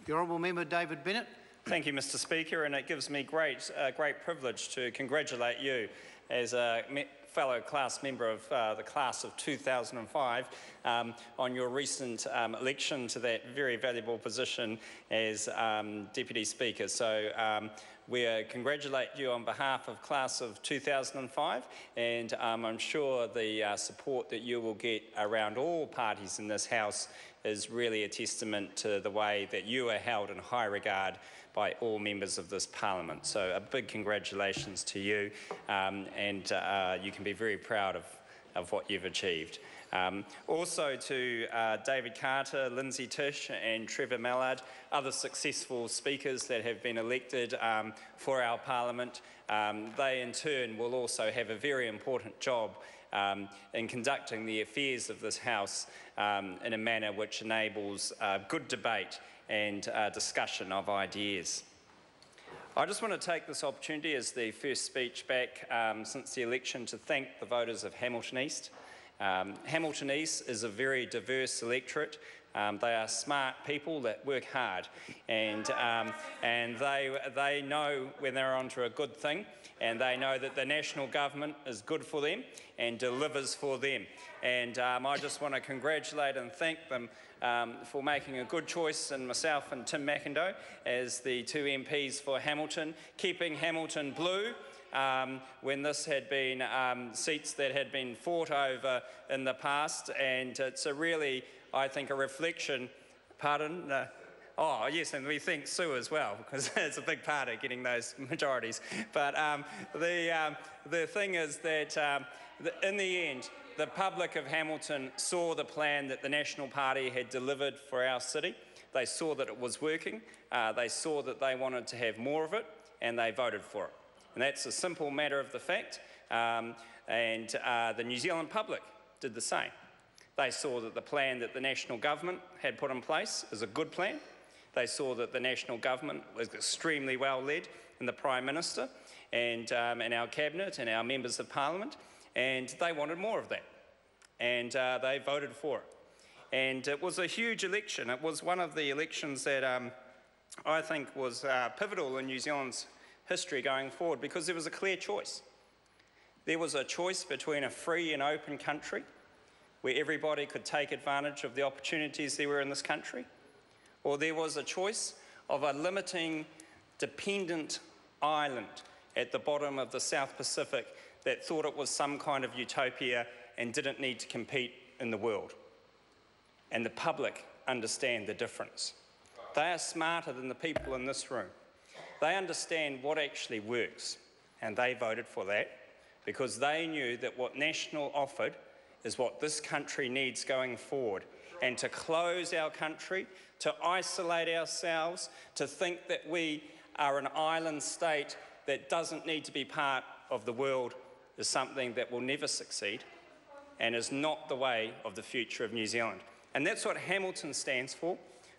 The Honourable Member David Bennett. Thank you, Mr Speaker, and it gives me great privilege to congratulate you as a fellow class member of the class of 2005 on your recent election to that very valuable position as Deputy Speaker. So we congratulate you on behalf of class of 2005, and I'm sure the support that you will get around all parties in this House is really a testament to the way that you are held in high regard by all members of this Parliament. So a big congratulations to you, and you can be very proud of what you've achieved. Also to David Carter, Lindsay Tish and Trevor Mallard, other successful speakers that have been elected for our Parliament. They in turn will also have a very important job in conducting the affairs of this House in a manner which enables good debate and discussion of ideas. I just want to take this opportunity as the first speech back since the election to thank the voters of Hamilton East. Hamilton East is a very diverse electorate. They are smart people that work hard, and they know when they're onto a good thing, and they know that the national government is good for them and delivers for them. And I just want to congratulate and thank them for making a good choice, and myself and Tim McIndoe as the two MPs for Hamilton, keeping Hamilton blue when this had been seats that had been fought over in the past. And it's a really, I think, a reflection, pardon? Oh yes, and we thank Sue as well, because it's a big part of getting those majorities. But the thing is that in the end, the public of Hamilton saw the plan that the National Party had delivered for our city. They saw that it was working, they saw that they wanted to have more of it, and they voted for it. And that's a simple matter of the fact, and the New Zealand public did the same. They saw that the plan that the national government had put in place is a good plan. They saw that the national government was extremely well led, and the Prime Minister and our Cabinet and our members of Parliament, and they wanted more of that, and they voted for it. And it was a huge election. It was one of the elections that I think was pivotal in New Zealand's history going forward, because there was a clear choice. There was a choice between a free and open country where everybody could take advantage of the opportunities there were in this country, or there was a choice of a limiting, dependent island at the bottom of the South Pacific that thought it was some kind of utopia and didn't need to compete in the world. And the public understand the difference. They are smarter than the people in this room. They understand what actually works, and they voted for that because they knew that what National offered is what this country needs going forward. And to close our country, to isolate ourselves, to think that we are an island state that doesn't need to be part of the world is something that will never succeed and is not the way of the future of New Zealand. And that's what Hamilton stands for.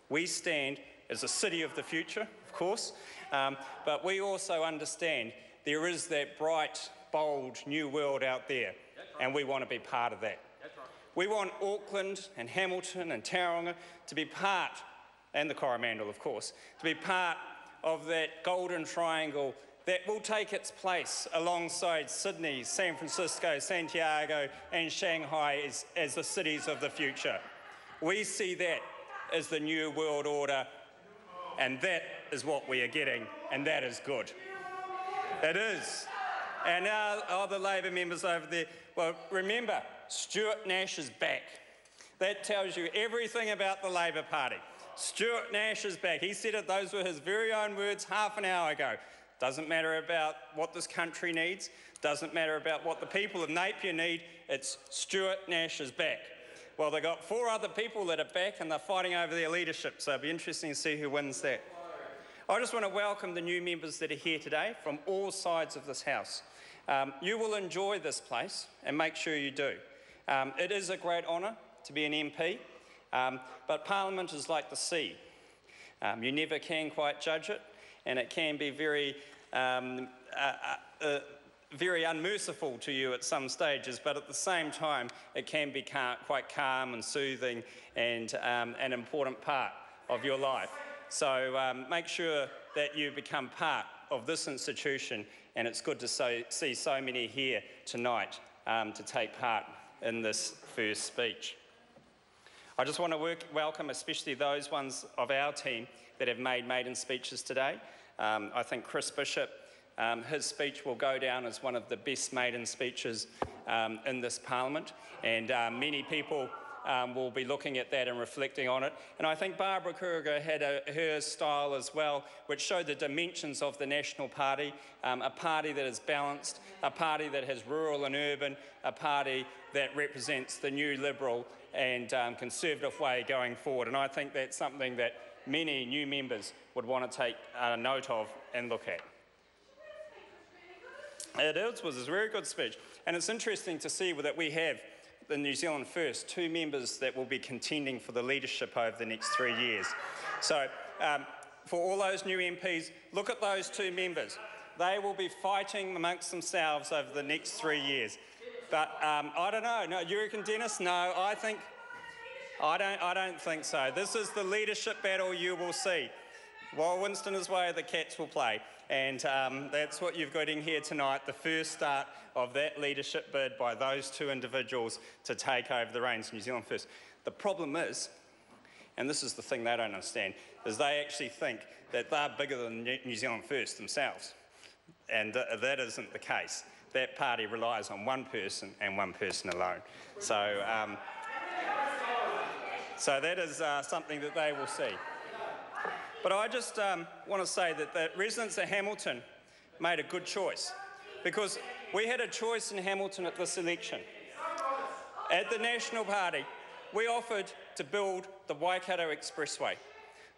We stand as a city of the future, of course, but we also understand there is that bright, bold new world out there, and we want to be part of that. We want Auckland and Hamilton and Tauranga to be part, and the Coromandel of course, to be part of that golden triangle that will take its place alongside Sydney, San Francisco, Santiago and Shanghai as the cities of the future. We see that as the new world order, and that is what we are getting, and that is good. It is. And now, the Labor members over there, well, remember, Stuart Nash is back. That tells you everything about the Labor Party. Stuart Nash is back. He said it, those were his very own words half an hour ago. Doesn't matter about what this country needs, doesn't matter about what the people of Napier need, it's Stuart Nash is back. Well, they've got 4 other people that are back and they're fighting over their leadership, so it'll be interesting to see who wins that. I just want to welcome the new members that are here today from all sides of this House. You will enjoy this place, and make sure you do. It is a great honour to be an MP, but Parliament is like the sea. You never can quite judge it, and it can be very unmerciful to you at some stages, but at the same time it can be quite calm and soothing and an important part of your life. So make sure that you become part of this institution, and it's good to see so many here tonight to take part in this first speech. I just want to welcome especially those ones of our team that have made maiden speeches today. I think Chris Bishop, his speech will go down as one of the best maiden speeches in this Parliament, and many people will be looking at that and reflecting on it. And I think Barbara Kruger had her style as well, which showed the dimensions of the National Party, a party that is balanced, a party that has rural and urban, a party that represents the new Liberal and Conservative way going forward. And I think that's something that many new members would want to take note of and look at. It was a very good speech, and it's interesting to see that we have the New Zealand First, 2 members that will be contending for the leadership over the next 3 years. So for all those new MPs, look at those 2 members. They will be fighting amongst themselves over the next 3 years. But I don't know. No, you reckon, Dennis? No, I don't think so. This is the leadership battle you will see. While Winston is away, the Cats will play. And that's what you've got in here tonight, the first start of that leadership bid by those 2 individuals to take over the reins of New Zealand First. The problem is, and this is the thing they don't understand, is they actually think that they're bigger than New Zealand First themselves. And that isn't the case. That party relies on one person and one person alone. So that is something that they will see. But I just want to say that the residents of Hamilton made a good choice, because we had a choice in Hamilton at this election. At the National Party, we offered to build the Waikato Expressway,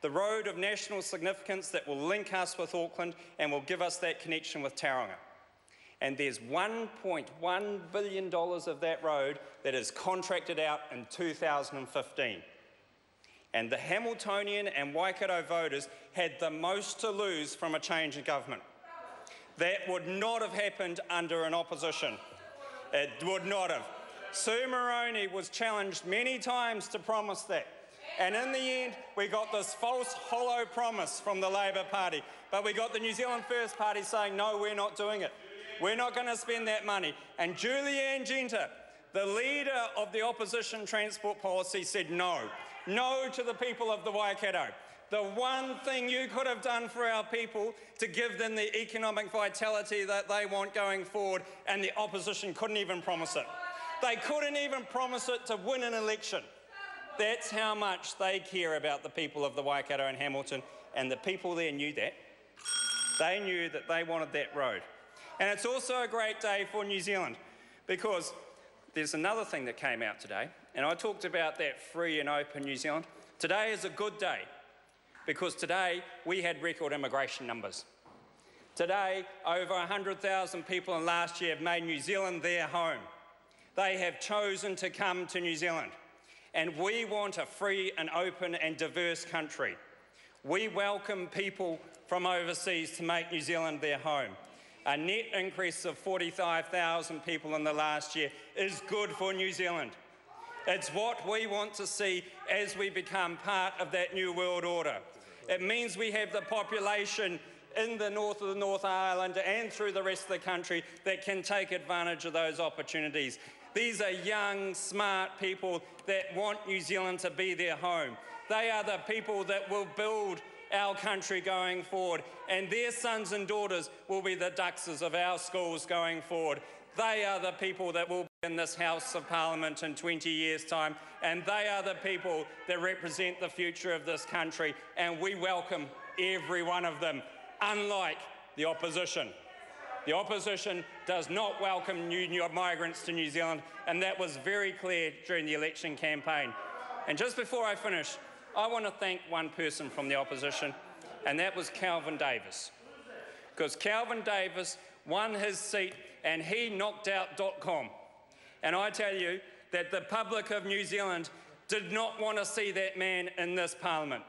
the road of national significance that will link us with Auckland and will give us that connection with Tauranga. And there's $1.1 billion of that road that is contracted out in 2015. And the Hamiltonian and Waikato voters had the most to lose from a change in government. That would not have happened under an opposition. It would not have. Sue Moroney was challenged many times to promise that. And in the end, we got this false, hollow promise from the Labour Party. But we got the New Zealand First Party saying, no, we're not doing it. We're not going to spend that money. And Julianne Genter, the leader of the opposition transport policy, said no. No to the people of the Waikato. The one thing you could have done for our people to give them the economic vitality that they want going forward, and the opposition couldn't even promise it. They couldn't even promise it to win an election. That's how much they care about the people of the Waikato and Hamilton, and the people there knew that. They knew that they wanted that road. And it's also a great day for New Zealand, because there's another thing that came out today, and I talked about that free and open New Zealand. Today is a good day, because today we had record immigration numbers. Today, over 100,000 people in last year have made New Zealand their home. They have chosen to come to New Zealand, and we want a free and open and diverse country. We welcome people from overseas to make New Zealand their home. A net increase of 45,000 people in the last year is good for New Zealand. It's what we want to see as we become part of that new world order. It means we have the population in the north of the North Island and through the rest of the country that can take advantage of those opportunities. These are young, smart people that want New Zealand to be their home. They are the people that will build our country going forward, and their sons and daughters will be the duxes of our schools going forward. They are the people that will be in this House of Parliament in 20 years' time, and they are the people that represent the future of this country, and we welcome every one of them, unlike the opposition. The opposition does not welcome new migrants to New Zealand, and that was very clear during the election campaign. And just before I finish, I want to thank one person from the opposition, and that was Kelvin Davis. Because Kelvin Davis won his seat and he knocked out .com. And I tell you that the public of New Zealand did not want to see that man in this Parliament.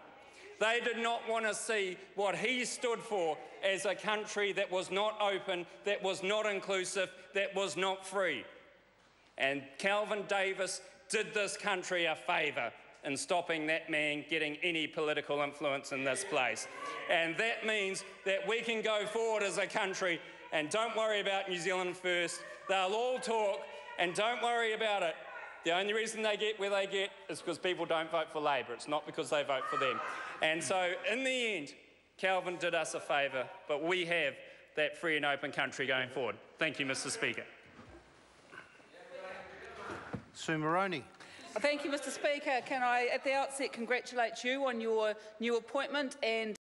They did not want to see what he stood for as a country that was not open, that was not inclusive, that was not free. And Kelvin Davis did this country a favour in stopping that man getting any political influence in this place. And that means that we can go forward as a country, and don't worry about New Zealand First. They'll all talk, and don't worry about it. The only reason they get where they get is because people don't vote for Labour. It's not because they vote for them. And so, in the end, Calvin did us a favour, but we have that free and open country going forward. Thank you, Mr. Speaker. Sue Moroney. Thank you, Mr. Speaker. Can I, at the outset, congratulate you on your new appointment and